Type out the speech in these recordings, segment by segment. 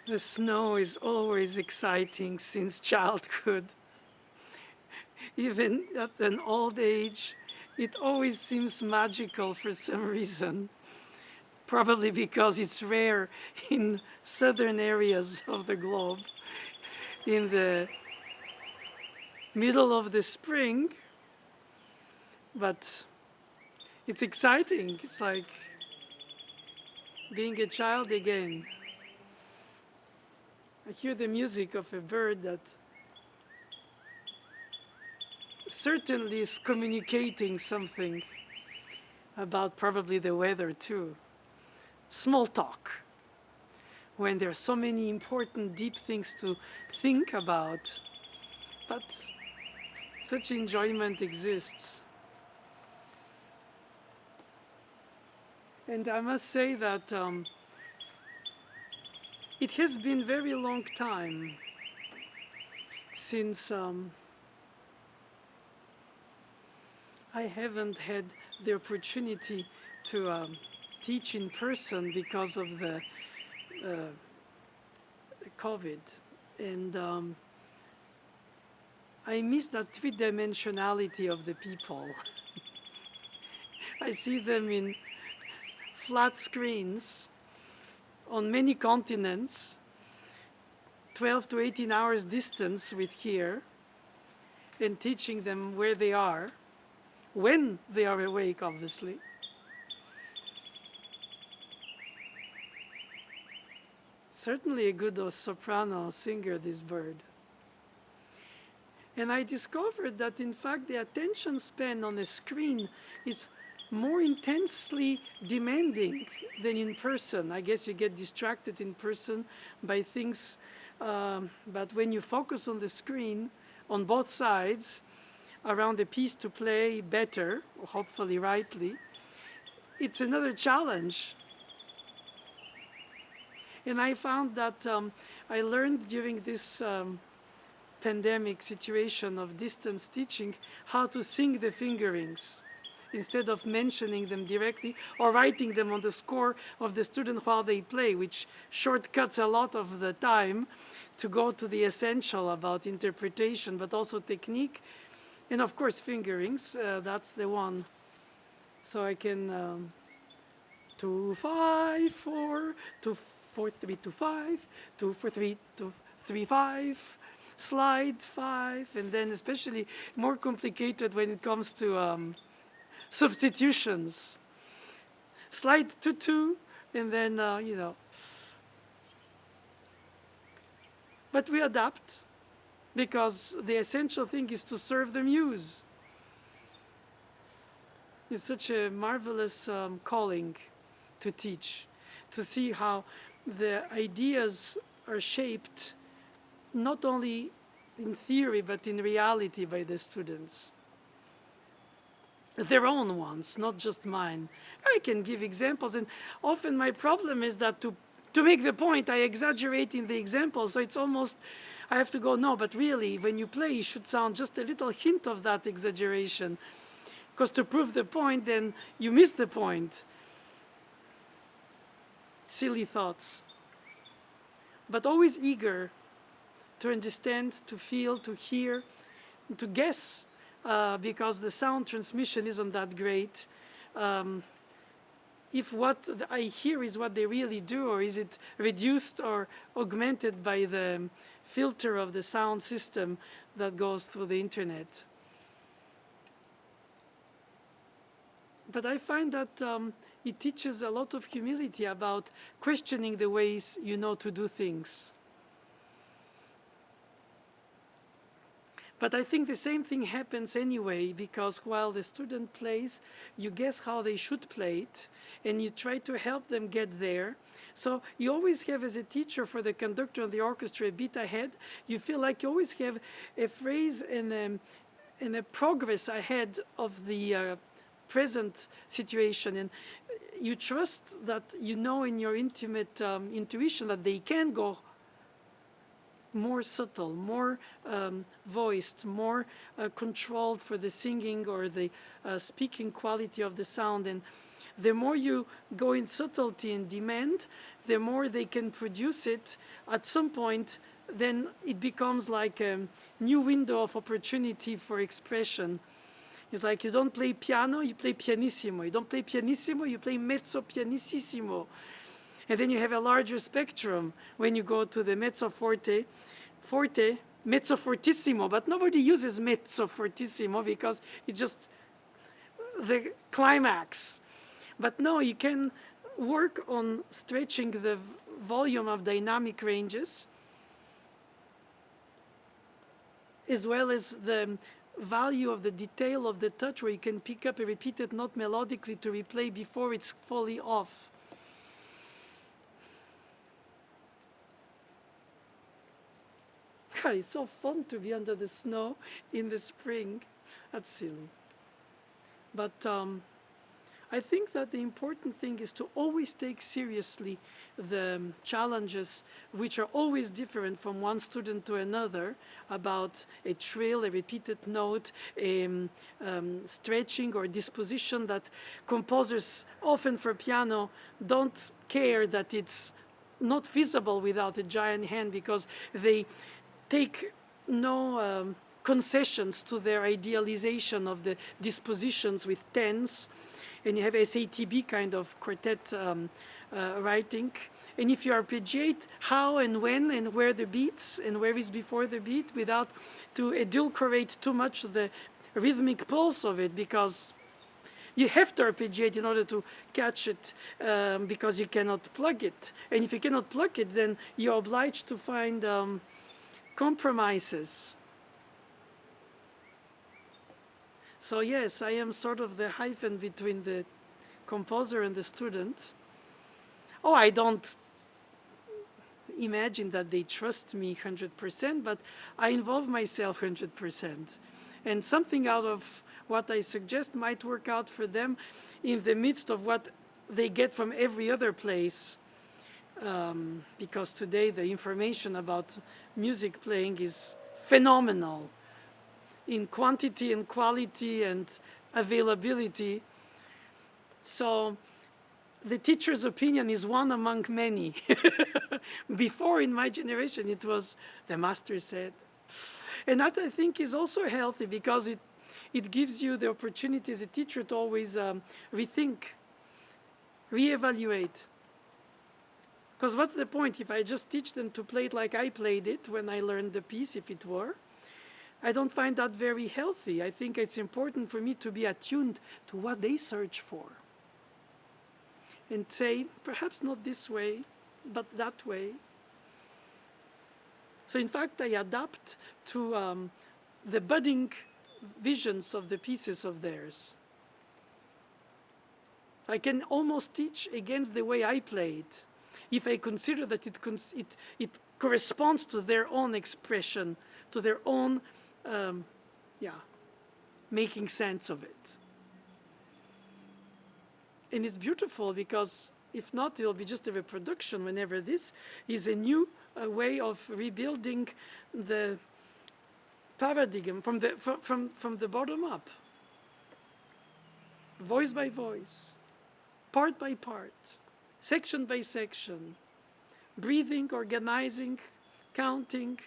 The snow is always exciting since childhood. Even at an old age, it always seems magical for some reason. Probably because it's rare in southern areas of the globe. In the middle of the spring, but it's exciting. It's like being a child again. I hear the music of a bird that certainly is communicating something about probably the weather too. Small talk, when there are so many important, deep things to think about, but such enjoyment exists. And I must say that it has been very long time since I haven't had the opportunity to teach in person because of the COVID. And I miss that three-dimensionality of the people. I see them in flat screens on many continents, 12 to 18 hours distance with here, and teaching them where they are, when they are awake, obviously. Certainly a good soprano singer, this bird. And I discovered that, in fact, the attention span on a screen is more intensely demanding than in person. I guess you get distracted in person by things, but when you focus on the screen, on both sides, around a piece to play better, hopefully rightly, it's another challenge. And I found that I learned during this pandemic situation of distance teaching how to sing the fingerings instead of mentioning them directly or writing them on the score of the student while they play, which shortcuts a lot of the time to go to the essential about interpretation, but also technique. And of course, fingerings, that's the one. So I can 2, 5, 4, 2, 4, 3, 2, 5, 2, 4, 3, 2, 3, 5, slide 5, and then especially more complicated when it comes to substitutions. Slide to 2, and then, But we adapt, because the essential thing is to serve the muse. It's such a marvelous calling to teach, to see how the ideas are shaped not only in theory but in reality by the students. Their own ones, not just mine. I can give examples, and often my problem is that to make the point, I exaggerate in the example, so it's almost, I have to go, no, but really, when you play, you should sound just a little hint of that exaggeration. Because to prove the point, then you miss the point. Silly thoughts. But always eager to understand, to feel, to hear, to guess, because the sound transmission isn't that great. If what I hear is what they really do, or is it reduced or augmented by the filter of the sound system that goes through the internet. But I find that it teaches a lot of humility about questioning the ways you know to do things. But I think the same thing happens anyway, because while the student plays, you guess how they should play it, and you try to help them get there. So you always have, as a teacher, for the conductor and the orchestra, a bit ahead. You feel like you always have a phrase and a progress ahead of the present situation, and you trust that you know in your intimate intuition that they can go more subtle, more voiced, more controlled for the singing or the speaking quality of the sound. And the more you go in subtlety and demand, the more they can produce it. At some point, then it becomes like a new window of opportunity for expression. It's like you don't play piano, you play pianissimo. You don't play pianissimo, you play mezzo pianissimo. And then you have a larger spectrum when you go to the mezzo forte, mezzo fortissimo, but nobody uses mezzo fortissimo because it's just the climax. But no, you can work on stretching the volume of dynamic ranges, as well as the value of the detail of the touch, where you can pick up a repeated note melodically to replay before it's fully off. God, it's so fun to be under the snow in the spring. That's silly. But I think that the important thing is to always take seriously the challenges, which are always different from one student to another, about a trill, a repeated note, a stretching or disposition that composers often for piano don't care that it's not visible without a giant hand, because they take no concessions to their idealization of the dispositions with tens. And you have SATB kind of quartet writing. And if you arpeggiate how and when and where the beats and where is before the beat, without to adulterate too much the rhythmic pulse of it, because you have to arpeggiate in order to catch it, because you cannot plug it. And if you cannot plug it, then you're obliged to find compromises. So yes, I am sort of the hyphen between the composer and the student. Oh, I don't imagine that they trust me 100%, but I involve myself 100%. And something out of what I suggest might work out for them in the midst of what they get from every other place. Because today the information about music playing is phenomenal in quantity and quality and availability. So the teacher's opinion is one among many. Before, in my generation, it was the master said. And that, I think, is also healthy, because it gives you the opportunity as a teacher to always rethink, reevaluate. Because what's the point if I just teach them to play it like I played it when I learned the piece, if it were? I don't find that very healthy. I think it's important for me to be attuned to what they search for. And say, perhaps not this way, but that way. So in fact, I adapt to the budding visions of the pieces of theirs. I can almost teach against the way I play it, if I consider that it corresponds to their own expression, to their own making sense of it. And it's beautiful, because if not, it will be just a reproduction, whenever this is a new way of rebuilding the paradigm from the bottom up, voice by voice, part by part, section by section, breathing, organizing, counting.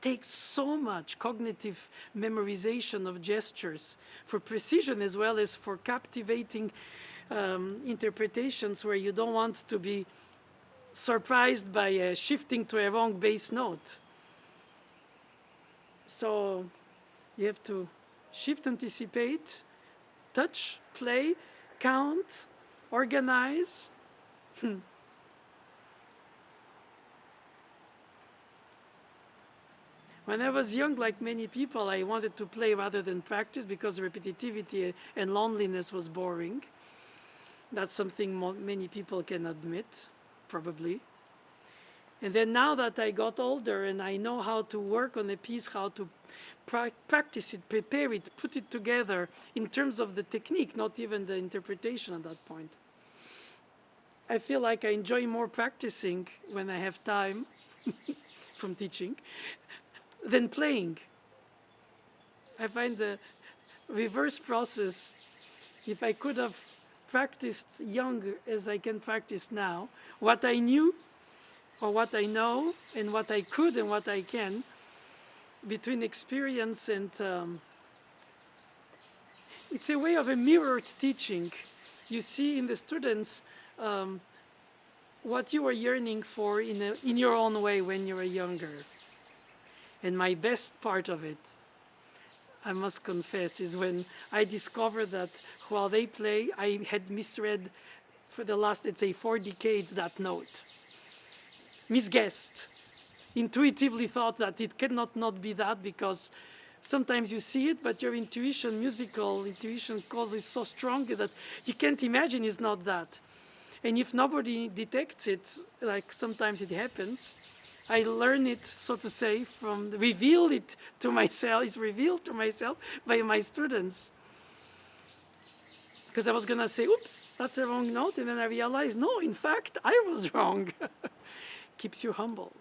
Takes so much cognitive memorization of gestures for precision, as well as for captivating interpretations where you don't want to be surprised by shifting to a wrong bass note. So you have to shift, anticipate, touch, play, count, organize. When I was young, like many people, I wanted to play rather than practice, because repetitivity and loneliness was boring. That's something many people can admit, probably. And then now that I got older and I know how to work on a piece, how to practice it, prepare it, put it together in terms of the technique, not even the interpretation at that point, I feel like I enjoy more practicing when I have time from teaching than playing. I find the reverse process. If I could have practiced young as I can practice now, what I knew or what I know and what I could and what I can, between experience and it's a way of a mirrored teaching. You see in the students what you were yearning for in your own way when you were younger. And my best part of it, I must confess, is when I discovered that while they play, I had misread for the last, let's say, 4 decades that note. Misguessed. Intuitively thought that it cannot not be that because sometimes you see it, but your intuition, musical intuition, cause is so strong that you can't imagine it's not that. And if nobody detects it, like sometimes it happens, I learn it, so to say, reveal it to myself. It's revealed to myself by my students. Because I was going to say, oops, that's a wrong note. And then I realized, no, in fact, I was wrong. Keeps you humble.